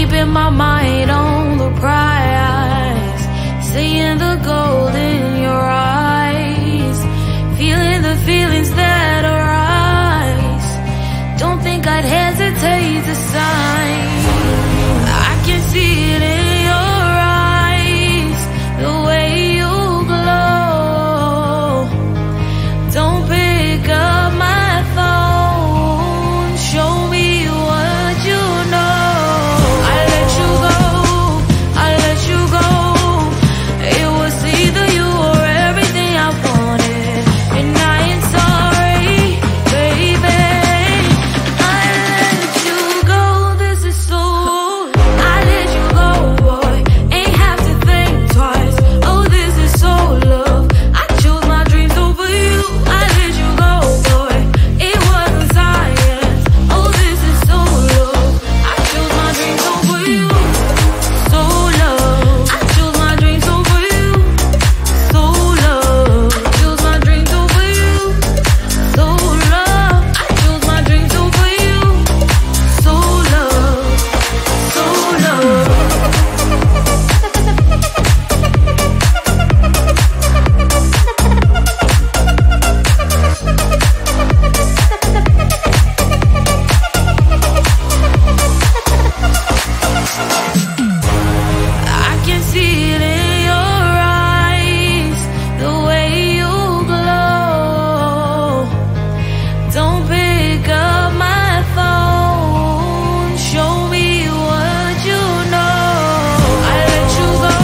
keeping my mind on the prize, seeing the gold in your eyes, feeling the feelings that arise. Don't think I'd hesitate to sign. I can see it in your eyes, the way you glow. Don't pick up my phone, show me what you know. I let you go, I let you go. It was either you or everything I wanted, and I ain't sorry, baby. I let you go, this is so. I let you go, boy, ain't have to think twice. Oh, this is so love. I chose my dreams over you. I let you go, boy, it wasn't science. Oh, this is so love. I chose my dreams over you. So love. I chose my dreams over you. So love. I chose my dreams over you. So love. I chose my dreams over you. So love. So love. I can see it in your eyes, the way you glow. Don't pick up my phone, show me what you know. I let you go,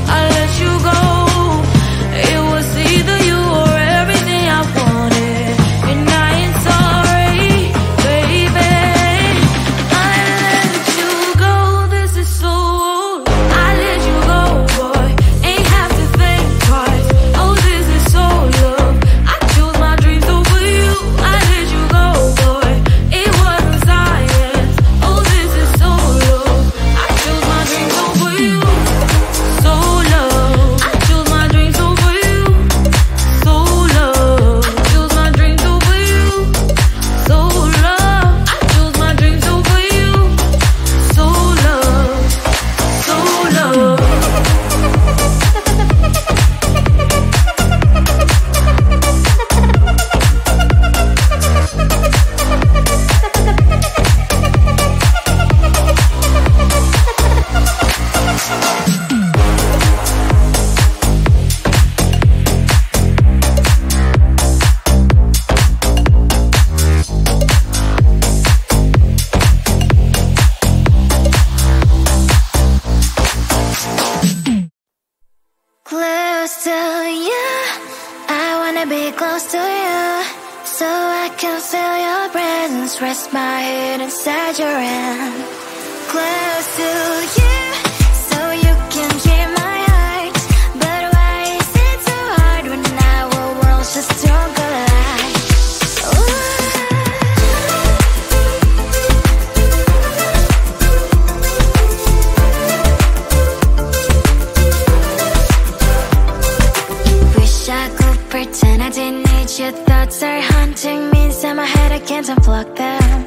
I let you go. It was either you or everything I wanted, and I ain't sorry, baby. I let you go, this is so. I let you go, boy, ain't have to think twice. Oh, this is so love. I chose my dreams over you. I let you go, boy, it wasn't science. Oh, this is so love. I chose my dreams over you. So love. I chose my dreams over you. So love. I chose my dreams over you. So love. I chose my dreams over you. So love. So love. Close to you, I wanna be close to you, so I can feel your presence, rest my head inside your hand. Close to you, so you can hear my heart, but why is it so hard when our worlds just don't collide? Wish I could pretend I didn't need your thoughts are haunting me inside my head, I can't unplug them.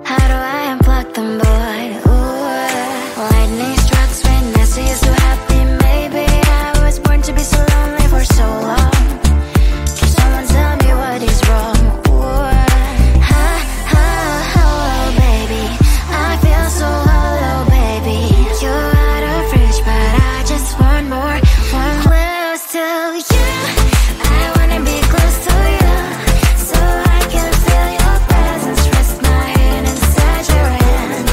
How do I unplug them, boy? Ooh, lightning strikes when I see you so happy. Maybe I was born to be so lonely for so long. Can someone tell me what is wrong? Ooh, oh, baby, I feel so hollow, baby. You're out of reach, but I just want more, one close to you. I wanna be close to you, so I can feel your presence, rest my head inside your hand.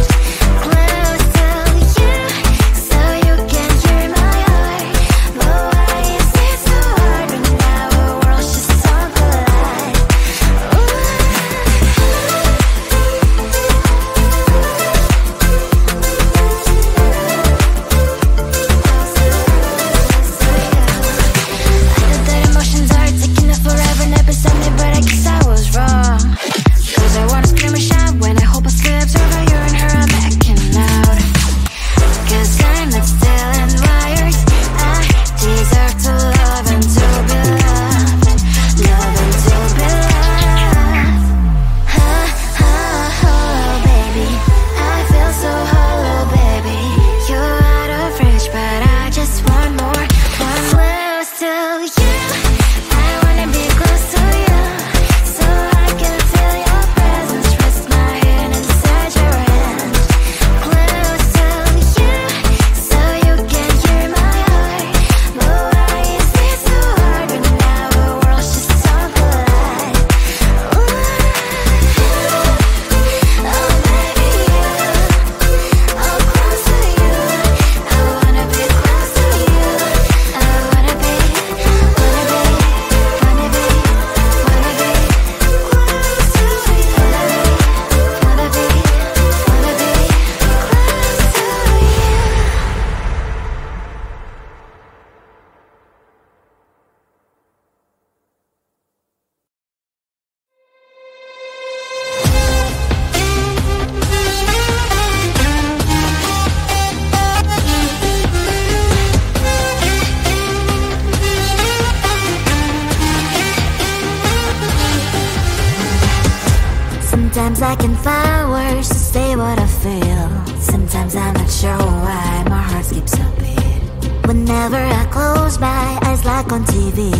Sometimes I can find words to say what I feel. Sometimes I'm not sure why my heart skips a beat. Whenever I close my eyes like on TV,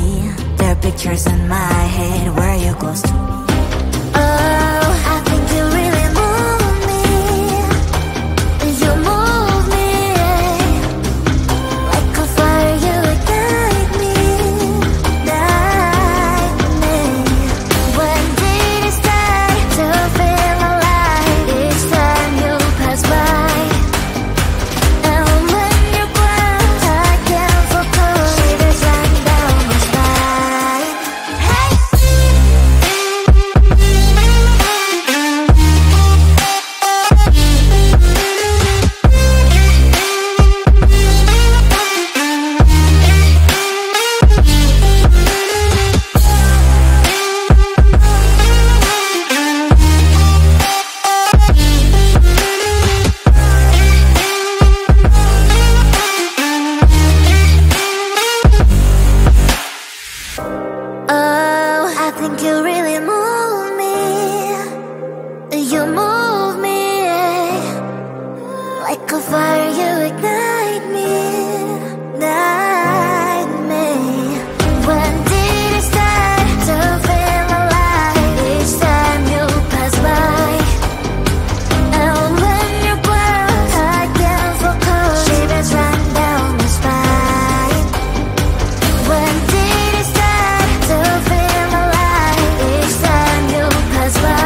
there are pictures in my head where you're close to me. Oh, I think you really move me. You move me like a fire, you ignite me, ignite me. When did it start to feel alive? Each time you pass by, and when you're gone, I can't focus. Shivers run down my spine. Hey. Oh, I think you really move me. You move me like a fire, you ignite me, ignite me. When did it start to feel alive? Each time you pass by, and when you're gone, I can't focus. Shivers run down my spine. When did it start to feel alive? Each time you pass by,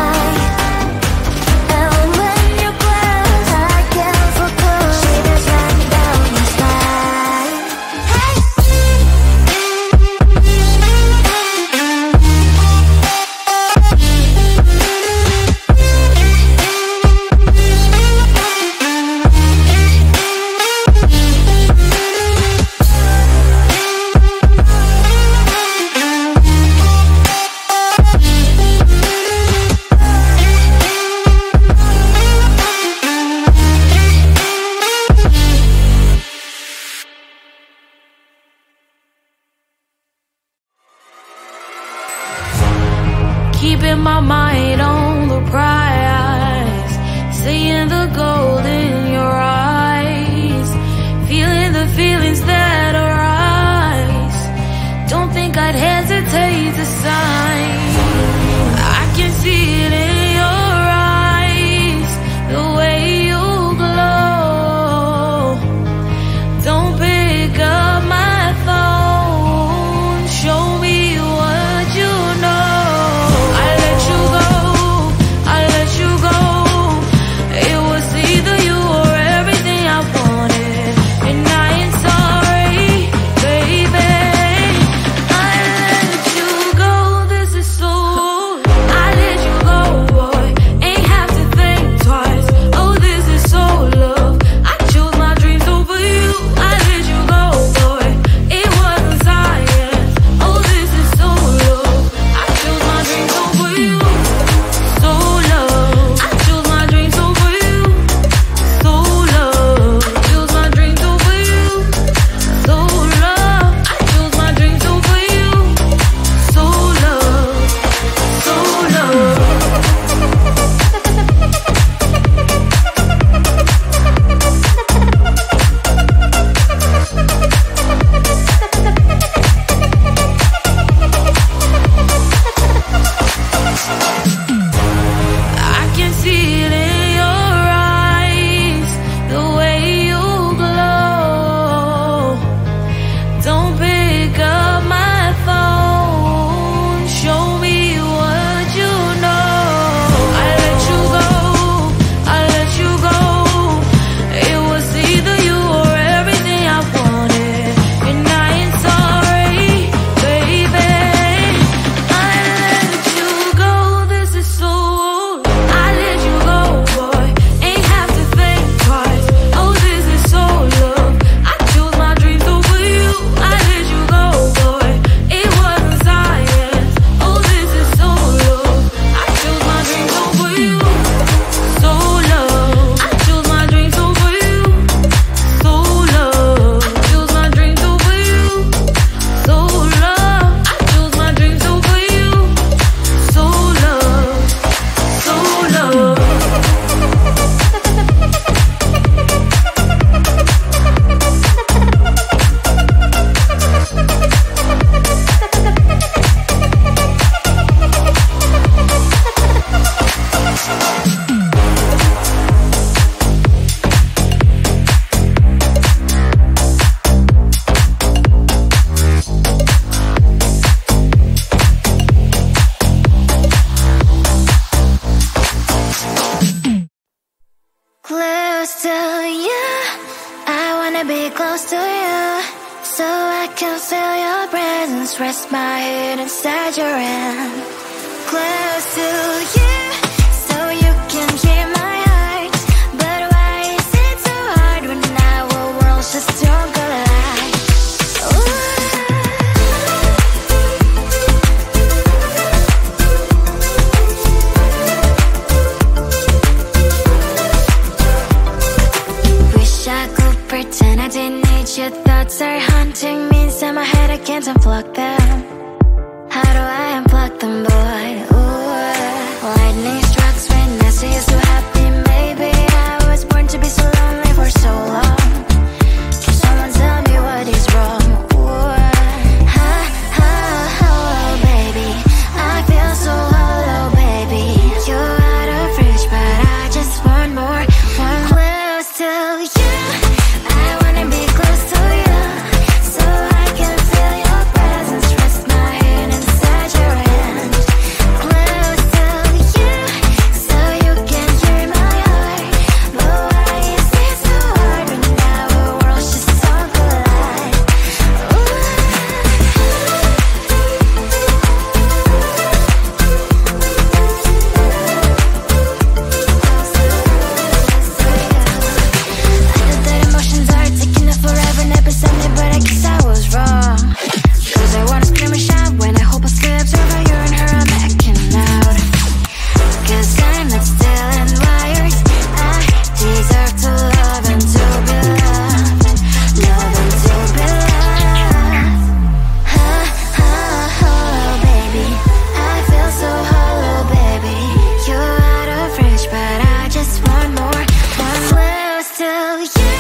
wanna be close to you, so I can feel your presence. Rest my head inside your hand. Close to you, so you can hear my heart. But why is it so hard when our worlds just don't collide? Wish I could pretend I didn't need your thoughts are haunting me inside my head. I can't unplug them. How do I unplug them, boy? Ooh, lightning strikes when I see you so happy. Maybe I was born to be so lonely for so long. Can someone tell me what is wrong? Ooh, oh, baby, I feel so hollow, baby. You're out of reach, but I just want more. One close to you. I wanna be close to you, so I can feel your presence. Rest my head inside your hand. Close to you, so you can hear my heart. But why is it so hard when our worlds just don't collide? I know that emotions are taking up forever, never beside me, but I guess I was wrong. Cause I wanna scream and shout when I hope I slips over you and her, I'm backing out. Cause I'm not still and wired. I deserve to love and to be loved. Love and to be loved. Oh, baby, I feel so hollow, baby. You're out of reach, but I just want more. One close to you.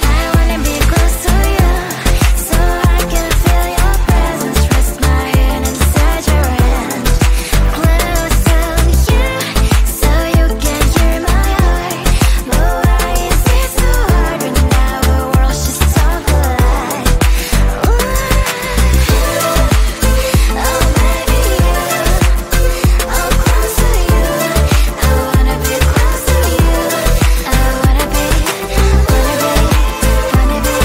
I wanna be close to you, so I can feel your presence. Rest my head inside your hand. Close to you, so you can hear my heart. But why is it so hard when our worlds just don't collide? Oh, baby, I'm close to you. I wanna be close to you. I wanna be close to you. Wanna be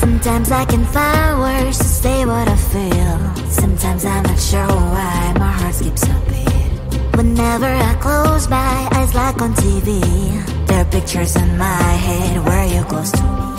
Sometimes I can find words to say what I feel. Sometimes I'm not sure why my heart skips a beat. Whenever I close my eyes like on TV, there are pictures in my head where you're close to me.